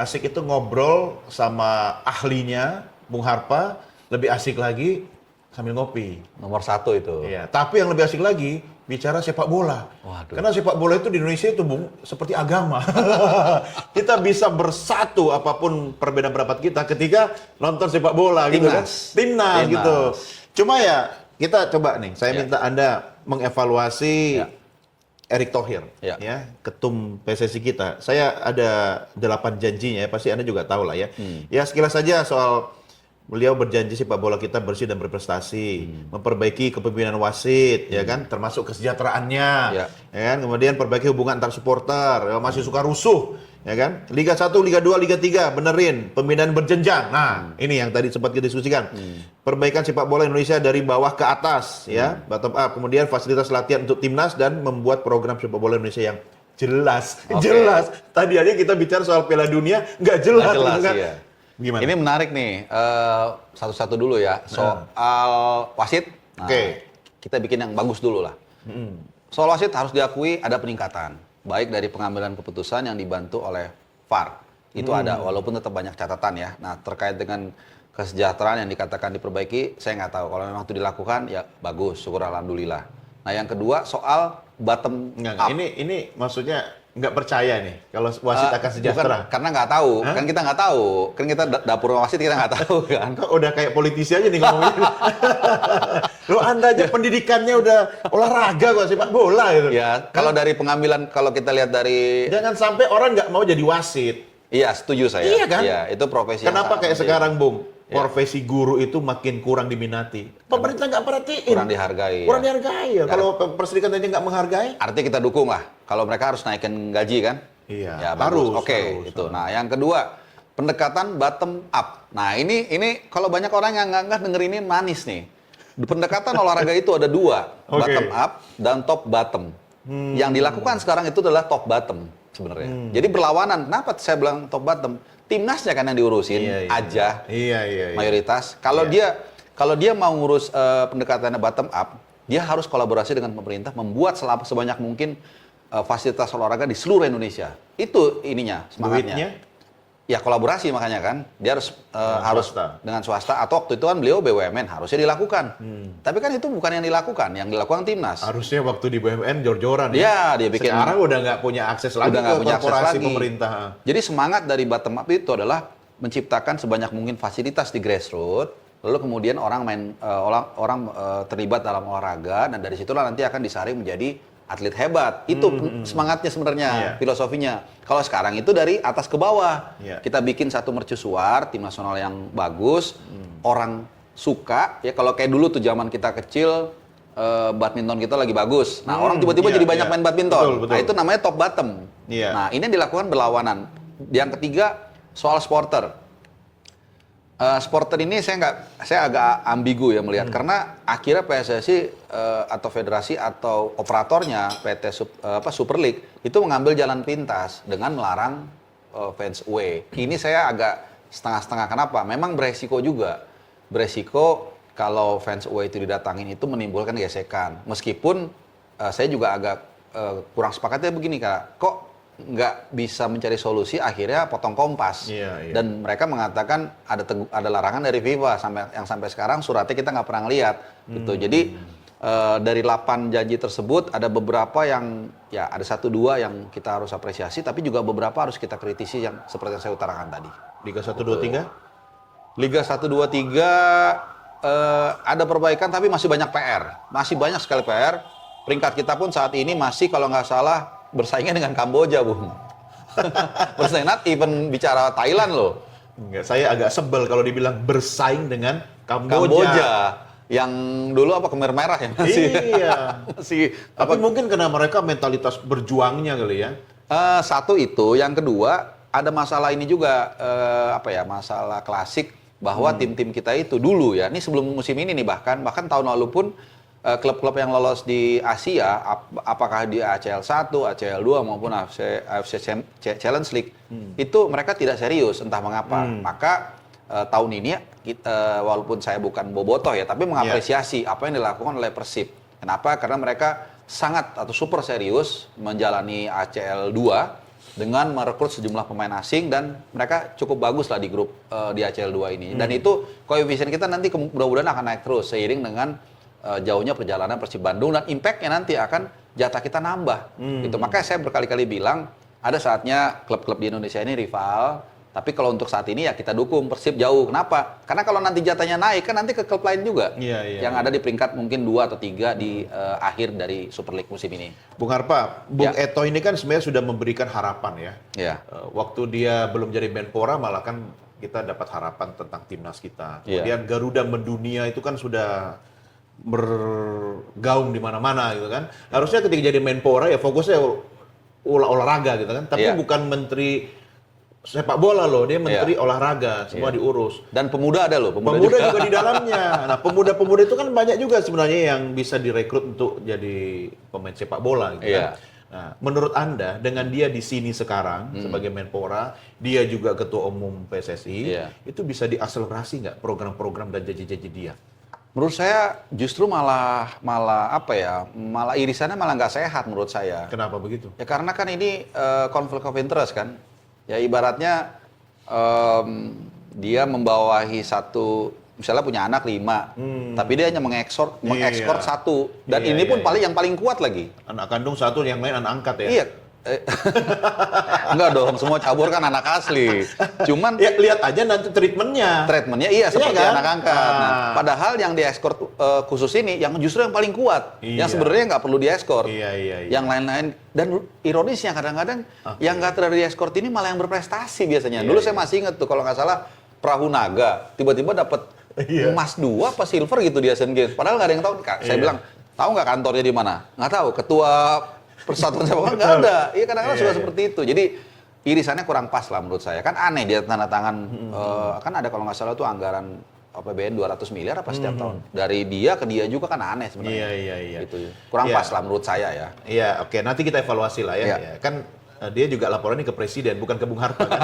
asik itu ngobrol sama ahlinya, Bung Harpa, lebih asik lagi sambil ngopi. Nomor satu itu. Iya, tapi yang lebih asik lagi bicara sepak bola. Waduh. Karena sepak bola itu di Indonesia itu Bung seperti agama. Kita bisa bersatu apapun perbedaan pendapat kita ketika nonton sepak bola gitu kan. Timnas gitu. Cuma ya kita coba nih, saya minta Anda mengevaluasi Erick Thohir, ya, ketum PSSI kita. Saya ada 8 janjinya, ya, pasti Anda juga tahu lah ya. Ya sekilas saja soal beliau berjanji sepak bola kita bersih dan berprestasi, memperbaiki kepemimpinan wasit, ya kan, termasuk kesejahteraannya, ya kan, kemudian perbaiki hubungan antar supporter, yang masih suka rusuh, ya kan, Liga 1, Liga 2, Liga 3, benerin, pembinaan berjenjang. Nah, ini yang tadi sempat kita diskusikan. Perbaikan sepak bola Indonesia dari bawah ke atas, ya, bottom up, kemudian fasilitas latihan untuk timnas dan membuat program sepak bola Indonesia yang jelas, jelas. Tadi aja kita bicara soal Piala Dunia, nggak jelas, kan? Iya. Gimana? Ini menarik nih, satu-satu dulu ya, soal wasit, kita bikin yang bagus dulu lah. Soal wasit harus diakui ada peningkatan, baik dari pengambilan keputusan yang dibantu oleh VAR, itu ada, walaupun tetap banyak catatan ya. Nah, terkait dengan kesejahteraan yang dikatakan diperbaiki, saya nggak tahu, kalau memang itu dilakukan, ya bagus, syukur alhamdulillah. Nah, yang kedua soal bottom up. Ini maksudnya nggak percaya nih kalau wasit akan sejahtera. Bukan, karena nggak tahu, kan kita nggak tahu, kan kita dapur wasit kita nggak tahu kan. Kok udah kayak politisi aja nih ngomongin. Lo Anda aja pendidikannya udah olahraga kok sepak bola gitu. Ya, kalau dari pengambilan, kalau kita lihat dari... Jangan sampai orang nggak mau jadi wasit. Iya, setuju saya. Iya kan? Iya, itu profesi. Kenapa kayak sekarang, Bung? Profesi guru itu makin kurang diminati. Pemerintah nggak perhatiin. Kurang dihargai. Kurang dihargai. Ya. Kalau perserikatan aja nggak menghargai. Artinya kita dukung lah. Kalau mereka harus naikin gaji kan? Iya. Ya, harus. Oke, itu. Nah, yang kedua, pendekatan bottom up. Nah, ini kalau banyak orang yang nggak dengerin ini manis nih. Pendekatan olahraga itu ada dua, bottom up dan top bottom. Yang dilakukan sekarang itu adalah top bottom sebenarnya. Jadi berlawanan. Kenapa saya bilang top bottom? Timnasnya kan yang diurusin aja. Mayoritas. Kalau dia mau ngurus pendekatannya bottom up, dia harus kolaborasi dengan pemerintah membuat sebanyak mungkin fasilitas olahraga di seluruh Indonesia. Itu ininya, semangatnya. Duitnya? Ya kolaborasi makanya kan. Dia harus dengan swasta, atau waktu itu kan beliau BUMN harusnya dilakukan. Tapi kan itu bukan yang dilakukan timnas. Harusnya waktu di BUMN jor-joran ya. Dia bikin. Sekarang udah nggak punya akses lagi ke korporasi pemerintah. Jadi semangat dari bottom up itu adalah menciptakan sebanyak mungkin fasilitas di grassroots, lalu kemudian orang terlibat dalam olahraga, dan dari situlah nanti akan disaring menjadi atlet hebat. Itu semangatnya sebenarnya, filosofinya. Kalau sekarang itu dari atas ke bawah. Kita bikin satu mercusuar, tim nasional yang bagus, orang suka. Ya kalau kayak dulu tuh zaman kita kecil, badminton kita lagi bagus. Nah, orang tiba-tiba jadi banyak main badminton. Betul. Nah, itu namanya top bottom. Nah, ini yang dilakukan berlawanan. Yang ketiga, soal supporter. Supporter ini saya agak ambigu ya melihat, karena akhirnya PSSI atau federasi atau operatornya PT Super League itu mengambil jalan pintas dengan melarang fans away. Ini saya agak setengah-setengah. Kenapa? Memang beresiko juga. Beresiko kalau fans away itu didatangin itu menimbulkan gesekan. Meskipun saya juga agak kurang sepakatnya begini, Kak. Kok nggak bisa mencari solusi, akhirnya potong kompas. Dan mereka mengatakan ada larangan dari FIFA yang sampai sekarang suratnya kita nggak pernah lihat gitu. Jadi dari 8 janji tersebut ada beberapa yang ya ada 1-2 yang kita harus apresiasi, tapi juga beberapa harus kita kritisi, yang seperti yang saya utarakan tadi. Liga 1, 2, 3? Liga 1, 2, 3 ada perbaikan, tapi masih banyak PR. Masih banyak sekali PR. Peringkat kita pun saat ini masih kalau nggak salah bersaingnya dengan Kamboja, Bung. Bersaing, not even bicara Thailand loh. Enggak, saya agak sebel kalau dibilang bersaing dengan Kamboja. Yang dulu Khmer Merah ya masih. Iya. Tapi mungkin karena mereka mentalitas berjuangnya kali ya. Satu itu, yang kedua ada masalah ini juga masalah klasik bahwa tim-tim kita itu dulu ya. Ini sebelum musim ini nih bahkan tahun lalu pun klub-klub yang lolos di Asia, apakah di ACL 1, ACL 2 maupun AFC Challenge League, itu mereka tidak serius, entah mengapa. Maka tahun ini walaupun saya bukan bobotoh ya, tapi mengapresiasi apa yang dilakukan oleh Persib. Kenapa? Karena mereka sangat atau super serius menjalani ACL 2 dengan merekrut sejumlah pemain asing dan mereka cukup bagus lah di grup di ACL 2 ini. Dan itu koefisien kita nanti mudah-mudahan akan naik terus seiring dengan jauhnya perjalanan Persib Bandung dan impact-nya nanti akan jatah kita nambah. Gitu. Makanya saya berkali-kali bilang ada saatnya klub-klub di Indonesia ini rival. Tapi kalau untuk saat ini ya kita dukung Persib jauh. Kenapa? Karena kalau nanti jatahnya naik kan nanti ke klub lain juga. Yang ada di peringkat mungkin 2 atau 3 di akhir dari Super League musim ini. Bung Harpa, Bung Eto ini kan sebenarnya sudah memberikan harapan ya. Waktu dia belum jadi Menpora malah kan kita dapat harapan tentang timnas kita. Kemudian Garuda Mendunia itu kan sudah bergaung di mana-mana gitu kan. Harusnya ketika jadi Menpora ya fokusnya olahraga gitu kan. Tapi bukan menteri sepak bola loh, dia menteri olahraga, semua diurus. Dan pemuda ada loh, pemuda juga di dalamnya. Nah, pemuda-pemuda itu kan banyak juga sebenarnya yang bisa direkrut untuk jadi pemain sepak bola gitu kan. Nah, menurut Anda dengan dia di sini sekarang sebagai Menpora, dia juga ketua umum PSSI, itu bisa diakselerasi nggak program-program dan janji-janji dia? Menurut saya justru malah apa ya? Malah irisannya malah nggak sehat menurut saya. Kenapa begitu? Ya karena kan ini conflict of interest kan. Ya ibaratnya dia membawahi satu, misalnya punya anak 5, tapi dia hanya mengekspor 1, dan ini pun yang paling kuat lagi. Anak kandung 1, yang lain anak angkat ya? Iya. Enggak dong, semua cabur kan anak asli. Cuman ya, lihat aja nanti treatmentnya iya seperti kan? anak angkat. Nah, padahal yang diekspor khusus ini yang justru yang paling kuat, yang sebenarnya nggak perlu diekspor. Yang lain-lain, dan ironisnya kadang-kadang yang nggak terlalu diekspor ini malah yang berprestasi biasanya. Dulu saya masih ingat tuh kalau nggak salah Perahu Naga tiba-tiba dapat emas 2 apa silver gitu di Asian Games. Padahal nggak ada yang tahu. Saya bilang, tahu nggak kantornya di mana? Nggak tahu. Ketua Persatuan Sepak Bola nggak ada. Iya kadang-kadang suka seperti itu. Jadi irisannya kurang pas lah menurut saya. Kan aneh dia tanda tangan, kan ada kalau nggak salah tuh anggaran APBN 200 miliar apa setiap tahun. Dari dia ke dia juga kan aneh sebenarnya. Gitu. Kurang pas lah menurut saya ya. Iya, oke. Nanti kita evaluasi lah ya. Kan dia juga laporannya ke presiden, bukan ke Bung Harpa kan?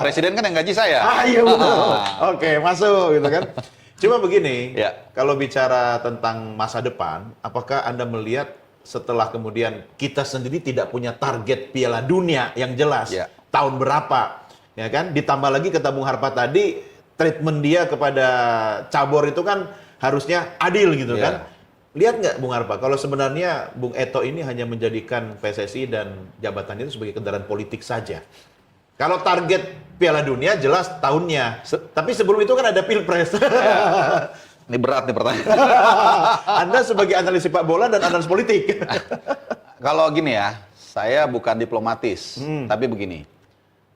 Presiden kan yang gaji saya. Iya betul. Oke, masuk gitu kan. Cuma begini, kalau bicara tentang masa depan, apakah Anda melihat setelah kemudian kita sendiri tidak punya target Piala Dunia yang jelas tahun berapa, ya kan? Ditambah lagi kata Bung Harpa tadi, treatment dia kepada cabur itu kan harusnya adil gitu kan? Lihat nggak Bung Harpa, kalau sebenarnya Bung Eto ini hanya menjadikan PSSI dan jabatan itu sebagai kendaraan politik saja. Kalau target Piala Dunia jelas tahunnya, tapi sebelum itu kan ada Pilpres. Ini berat nih pertanyaan. Anda sebagai analis sepak bola dan analis politik. Kalau gini ya, saya bukan diplomatis, tapi begini.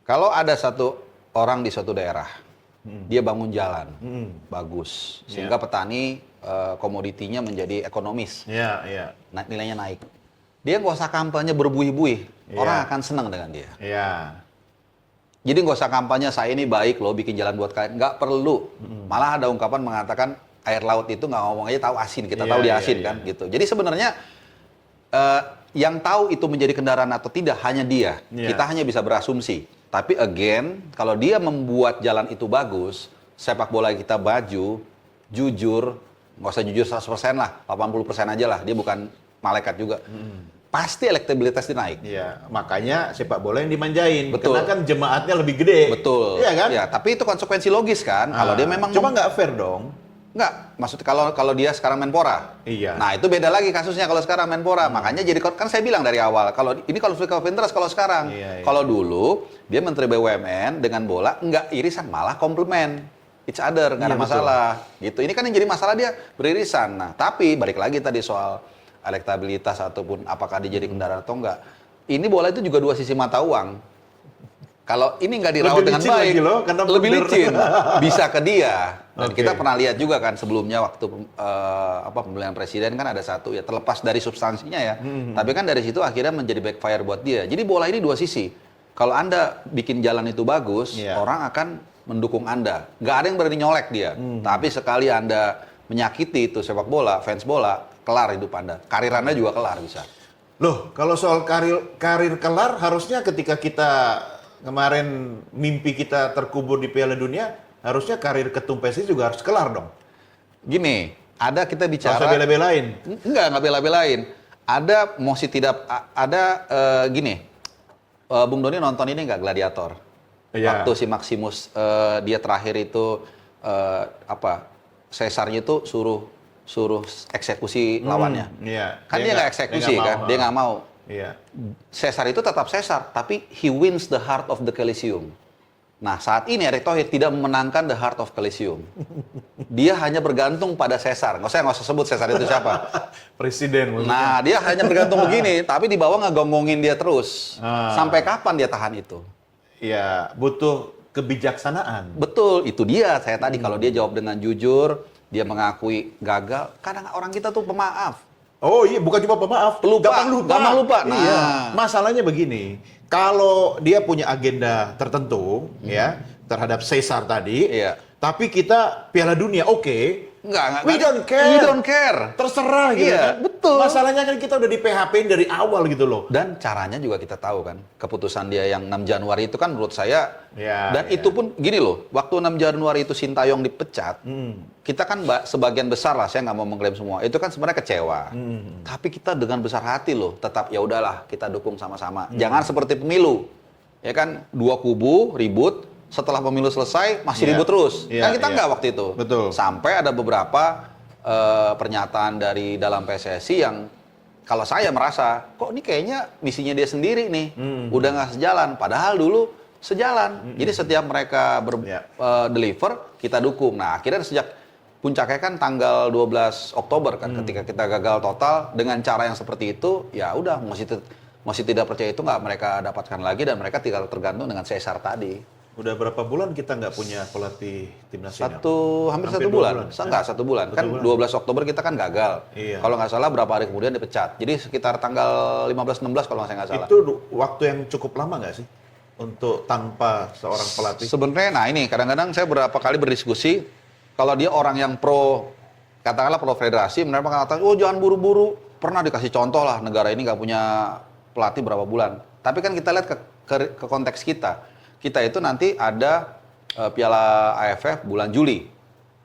Kalau ada satu orang di suatu daerah, dia bangun jalan, bagus, sehingga petani komoditinya menjadi ekonomis, nilainya naik. Dia nggak usah kampanye berbuih-buih, orang akan senang dengan dia. Jadi nggak usah kampanye saya ini baik loh, bikin jalan buat kalian, nggak perlu. Malah ada ungkapan mengatakan air laut itu nggak ngomong aja tahu asin, kita tahu dia asin kan, gitu. Jadi sebenarnya yang tahu itu menjadi kendaraan atau tidak hanya dia. Kita hanya bisa berasumsi. Tapi again, kalau dia membuat jalan itu bagus, sepak bola kita baju, jujur, nggak usah jujur 100% lah, 80% aja lah. Dia bukan malaikat juga. Pasti elektabilitasnya naik. Iya, makanya sepak bola yang dimanjain. Betul. Karena kan jemaatnya lebih gede. Betul. Iya kan? Ya, tapi itu konsekuensi logis kan. Kalau dia memang cuma nggak fair dong. Nggak, maksudnya kalau dia sekarang Menpora. Iya. Nah, itu beda lagi kasusnya kalau sekarang Menpora. Makanya jadi kan saya bilang dari awal, kalau ini konflik of interest kalau sekarang. Kalau dulu dia Menteri BUMN dengan bola nggak irisan, malah komplement each other, nggak ada masalah. Gitu. Ini kan yang jadi masalah dia beririsan. Nah, tapi balik lagi tadi soal elektabilitas ataupun apakah dia jadi kendaraan atau enggak. Ini bola itu juga dua sisi mata uang. Kalau ini nggak dirawat dengan baik, lebih licin, bisa ke dia. Dan kita pernah lihat juga kan sebelumnya waktu pemilihan presiden kan ada satu ya, terlepas dari substansinya ya. Tapi kan dari situ akhirnya menjadi backfire buat dia. Jadi bola ini dua sisi. Kalau Anda bikin jalan itu bagus, orang akan mendukung Anda. Nggak ada yang berani nyolek dia. Tapi sekali Anda menyakiti itu sepak bola, fans bola, kelar hidup Anda. Karir Anda juga kelar bisa. Loh, kalau soal karir kelar, harusnya ketika kita kemarin mimpi kita terkubur di Piala Dunia, harusnya karir ketum PSSI juga harus kelar dong. Gini, ada kita bicara... Nggak usah bela-belain. Nggak bela-belain. Ada, gini, Bung Doni nonton ini nggak Gladiator? Iya. Waktu si Maximus dia terakhir itu Caesarnya itu suruh eksekusi lawannya. Iya. Kan dia nggak eksekusi kan, dia nggak mau. Iya. Caesar itu tetap Caesar, tapi he wins the heart of the Colosseum. Nah, saat ini Erick Thohir tidak memenangkan the heart of Colosseum. Dia hanya bergantung pada Caesar. Nggak usah sebut Caesar itu siapa. Presiden maksudnya. Nah, dia hanya bergantung begini, tapi di bawah ngegonggongin dia terus. Ah. Sampai kapan dia tahan itu? Iya, butuh kebijaksanaan. Betul, itu dia. Saya tadi kalau dia jawab dengan jujur, dia mengakui gagal. Kadang orang kita tuh pemaaf. Oh iya, bukan cuma pemaaf, Pelupa, gampang lupa. Nah. Iya, masalahnya begini, kalau dia punya agenda tertentu, ya, terhadap Caesar tadi, Iya. tapi kita Piala Dunia, oke, Enggak. we don't care. We don't care. Terserah gitu Iya, kan. betul. Masalahnya kan kita udah di PHP-in dari awal gitu loh. Dan caranya juga kita tahu kan. Keputusan dia yang 6 Januari itu kan menurut saya. Ya, dan ya. itu pun gini loh. Waktu 6 Januari itu Sintayong dipecat. Kita kan sebagian besar lah, saya nggak mau mengklaim semua. Itu kan sebenarnya kecewa. Tapi kita dengan besar hati loh. Tetap ya udahlah kita dukung sama-sama. Jangan seperti pemilu. Ya kan, dua kubu ribut. Setelah pemilu selesai masih Iya. ribut terus. Iya, Kan kita iya. nggak waktu itu. Betul. Sampai ada beberapa pernyataan dari dalam PSSI yang kalau saya merasa kok ini kayaknya misinya dia sendiri nih, udah nggak sejalan. Padahal dulu sejalan. Jadi setiap mereka Ya. deliver kita dukung. Nah akhirnya sejak puncaknya kan tanggal 12 Oktober kan, ketika kita gagal total dengan cara yang seperti itu, ya udah masih tidak percaya itu nggak mereka dapatkan lagi dan mereka tidak tergantung dengan Caesar tadi. Udah berapa bulan kita nggak punya pelatih timnas senior? Hampir Hampir 1 2 bulan. bulan. Enggak, 1 bulan. Kan 12 Oktober kita kan gagal. Iya. Kalau nggak salah berapa hari kemudian dipecat. Jadi sekitar tanggal 15-16 kalau saya nggak salah. Itu waktu yang cukup lama nggak sih? Untuk tanpa seorang pelatih? Sebenarnya, nah ini kadang-kadang saya berapa kali berdiskusi, kalau dia orang yang katakanlah pro federasi, mereka mengatakan, oh jangan buru-buru. Pernah dikasih contoh lah, negara ini nggak punya pelatih berapa bulan. Tapi kan kita lihat ke konteks kita. Kita itu nanti ada Piala AFF bulan Juli.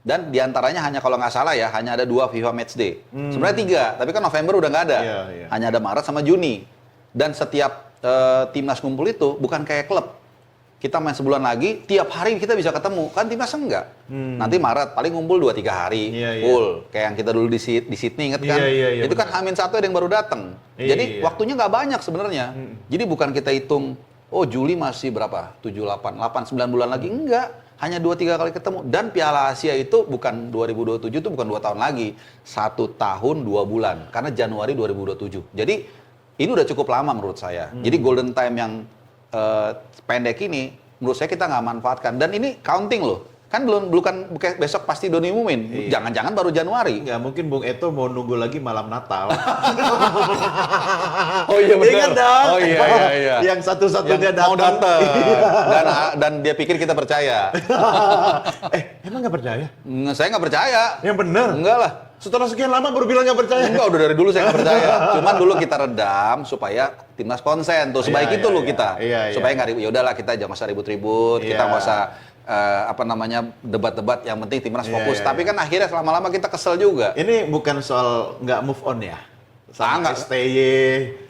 Dan diantaranya hanya kalau nggak salah ya, hanya ada 2 FIFA Matchday. Sebenarnya 3, tapi kan November udah nggak ada. Iya, iya. Hanya ada Maret sama Juni. Dan setiap timnas kumpul itu bukan kayak klub. Kita main sebulan lagi, tiap hari kita bisa ketemu. Kan timnas enggak. Nanti Maret, paling ngumpul 2-3 hari. Iya, iya. Full. Kayak yang kita dulu di Sydney, inget kan? Iya, iya, itu kan H-1 ada yang baru datang. Iya. Jadi waktunya nggak banyak sebenarnya. Jadi bukan kita hitung, oh Juli masih berapa? 7, 8, 9 bulan lagi. Enggak. Hanya 2-3 kali ketemu. Dan Piala Asia itu bukan 2027, itu bukan 2 tahun lagi. 1 tahun 2 bulan. Karena Januari 2027. Jadi ini udah cukup lama menurut saya. Jadi golden time yang pendek ini, menurut saya kita nggak manfaatkan. Dan ini counting loh. Kan bukan besok pasti Doni umumin. Iya. Jangan-jangan baru Januari. Nggak mungkin Bung Eto mau nunggu lagi malam Natal. Oh iya benar. Ingat dong. Oh iya. Yang satu-satunya Yang mau datang. dan dia pikir kita percaya. Emang nggak percaya? Saya nggak percaya. Yang bener. Enggak lah. Setelah sekian lama baru bilang nggak percaya. Enggak, udah dari dulu saya nggak percaya. Cuman dulu kita redam supaya timnas konsen tuh. Sebaik Iya, itu iya, loh iya. kita. Iya, iya. Supaya nggak ya udahlah kita jangan usah ribut-ribut. Kita Iya. nggak usah debat-debat. Yang penting timnas Iya, fokus. iya, Tapi iya. kan akhirnya lama-lama kita kesel juga. Ini bukan soal nggak move on ya? Sama Nggak. STY.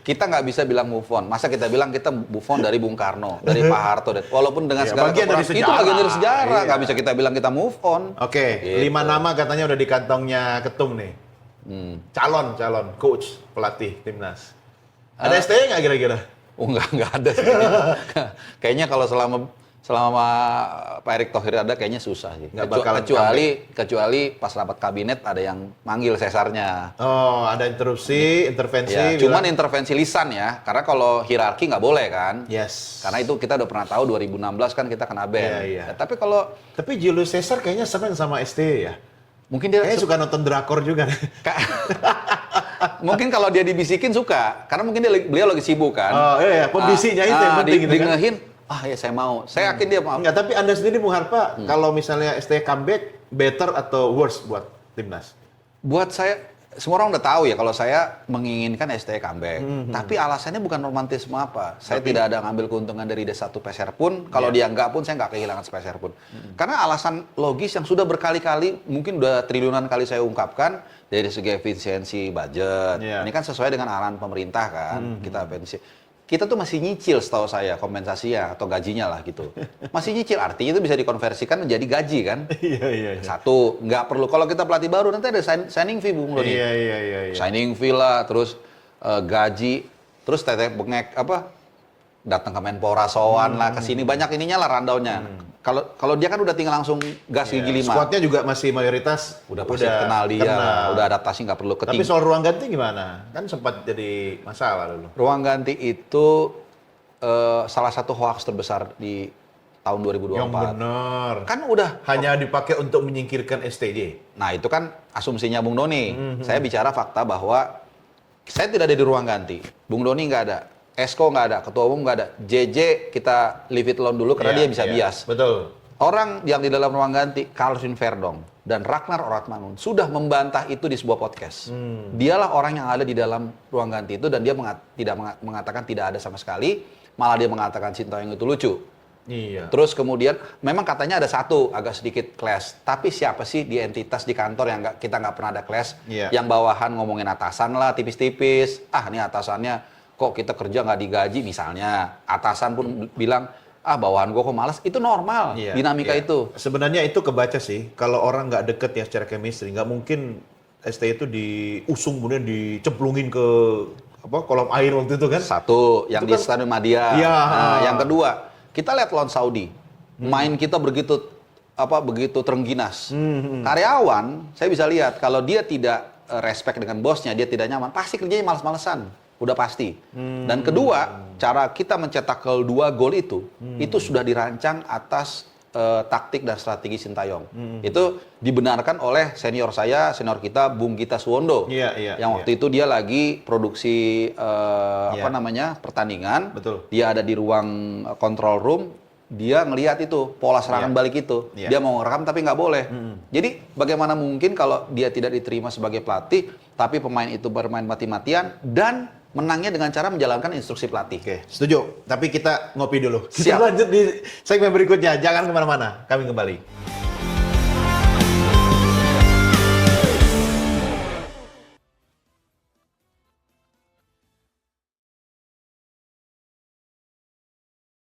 Kita nggak bisa bilang move on. Masa kita bilang kita move on dari Bung Karno, dari Pak Harto, walaupun dengan Iya, segala bagian dari kekurangan, itu sejarah. bagian dari sejarah. Iya. Nggak bisa kita bilang kita move on. Oke, Gitu. 5 nama katanya udah di kantongnya Ketum nih. Calon coach pelatih timnas. Ada STY nggak kira-kira? Oh nggak ada sih. Kayaknya kalau selama Pak Erick Thohir ada kayaknya susah sih. Nggak bakalan Kecuali pas rapat kabinet ada yang manggil Cesarnya. Oh, ada intervensi. Ya, cuman bilang- intervensi lisan ya, karena kalau hierarki nggak boleh kan. Yes. Karena itu kita udah pernah tahu 2016 kan kita kena ban. Iya, iya. Ya, tapi kalau Tapi Julius Caesar kayaknya seneng sama STY ya. mungkin dia Kayaknya suka nonton drakor juga. mungkin kalau dia dibisikin suka, karena mungkin beliau lagi sibuk kan. Oh iya, pembisinya itu yang penting gitu kan. Dengerin, ya saya mau. Saya yakin dia mau. Enggak, tapi Anda sendiri Bung Harpa, kalau misalnya STY comeback, better atau worse buat timnas? Buat saya, semua orang udah tahu ya kalau saya menginginkan STY comeback. Tapi alasannya bukan romantisme apa. Saya tidak ada ngambil keuntungan dari satu peser pun. Kalau dia enggak pun, saya nggak kehilangan sepeser pun. Karena alasan logis yang sudah berkali-kali, mungkin udah triliunan kali saya ungkapkan, dari segi efisiensi budget. Iya. Ini kan sesuai dengan arahan pemerintah kan. Kita efisiensi. kita tuh masih nyicil setahu saya kompensasinya atau gajinya lah gitu. Masih nyicil, artinya itu bisa dikonversikan menjadi gaji kan. Iya. Satu, nggak perlu, kalau kita pelatih baru nanti ada signing fee Bung Doni. Iya. Signing fee lah, terus gaji, terus teteh bengek apa, datang ke Menpora sowan lah, ke sini banyak ininya lah rundown-nya. Kalau dia kan udah tinggal langsung gas gigi 5. Squadnya juga masih mayoritas Udah pasti kenal dia, udah adaptasi nggak perlu Tapi soal ruang ganti gimana? Kan sempat jadi masalah dulu. Ruang ganti itu salah satu hoax terbesar di tahun 2024. Yang benar. Kan udah Hanya dipakai untuk menyingkirkan STJ. Nah, itu kan asumsinya Bung Doni. Saya bicara fakta bahwa saya tidak ada di ruang ganti. Bung Doni nggak ada. Esko nggak ada, ketua umum nggak ada. JJ kita leave it alone dulu karena dia bisa bias. Betul. Orang yang di dalam ruang ganti, Calvin Verdong dan Ragnar Oratmangun sudah membantah itu di sebuah podcast. Dialah orang yang ada di dalam ruang ganti itu dan dia mengatakan tidak ada sama sekali, malah dia mengatakan Sintayong itu lucu. Iya. Terus kemudian memang katanya ada satu agak sedikit clash, tapi siapa sih di entitas di kantor yang kita nggak pernah ada clash? Iya. Yang bawahan ngomongin atasan lah tipis-tipis, ini atasannya kok kita kerja nggak digaji misalnya, atasan pun bilang bawahan gue kok malas, itu normal dinamika itu. Sebenarnya itu kebaca sih, kalau orang nggak deket ya secara chemistry, nggak mungkin ST itu diusung kemudian dicemplungin ke kolam air waktu itu kan. Satu, yang itu di kan, Stadion Madia. Iya. Yang kedua, kita lihat lawan Saudi, main kita begitu terengginas. Karyawan, saya bisa lihat kalau dia tidak respect dengan bosnya, dia tidak nyaman, pasti kerjanya malas-malesan. Udah pasti. Dan kedua, cara kita mencetak 2 gol itu sudah dirancang atas taktik dan strategi Sintayong. Itu dibenarkan oleh senior kita, Bung Gita Suwondo. Yang waktu itu dia lagi produksi pertandingan. Betul. Dia ada di ruang control room. Dia ngelihat itu pola serangan balik itu. Dia mau ngerekam tapi nggak boleh. Jadi bagaimana mungkin kalau dia tidak diterima sebagai pelatih, tapi pemain itu bermain mati-matian dan menangnya dengan cara menjalankan instruksi pelatih. Oke, setuju. Tapi kita ngopi dulu. Siap. Kita lanjut di segmen berikutnya. Jangan kemana-mana. Kami kembali.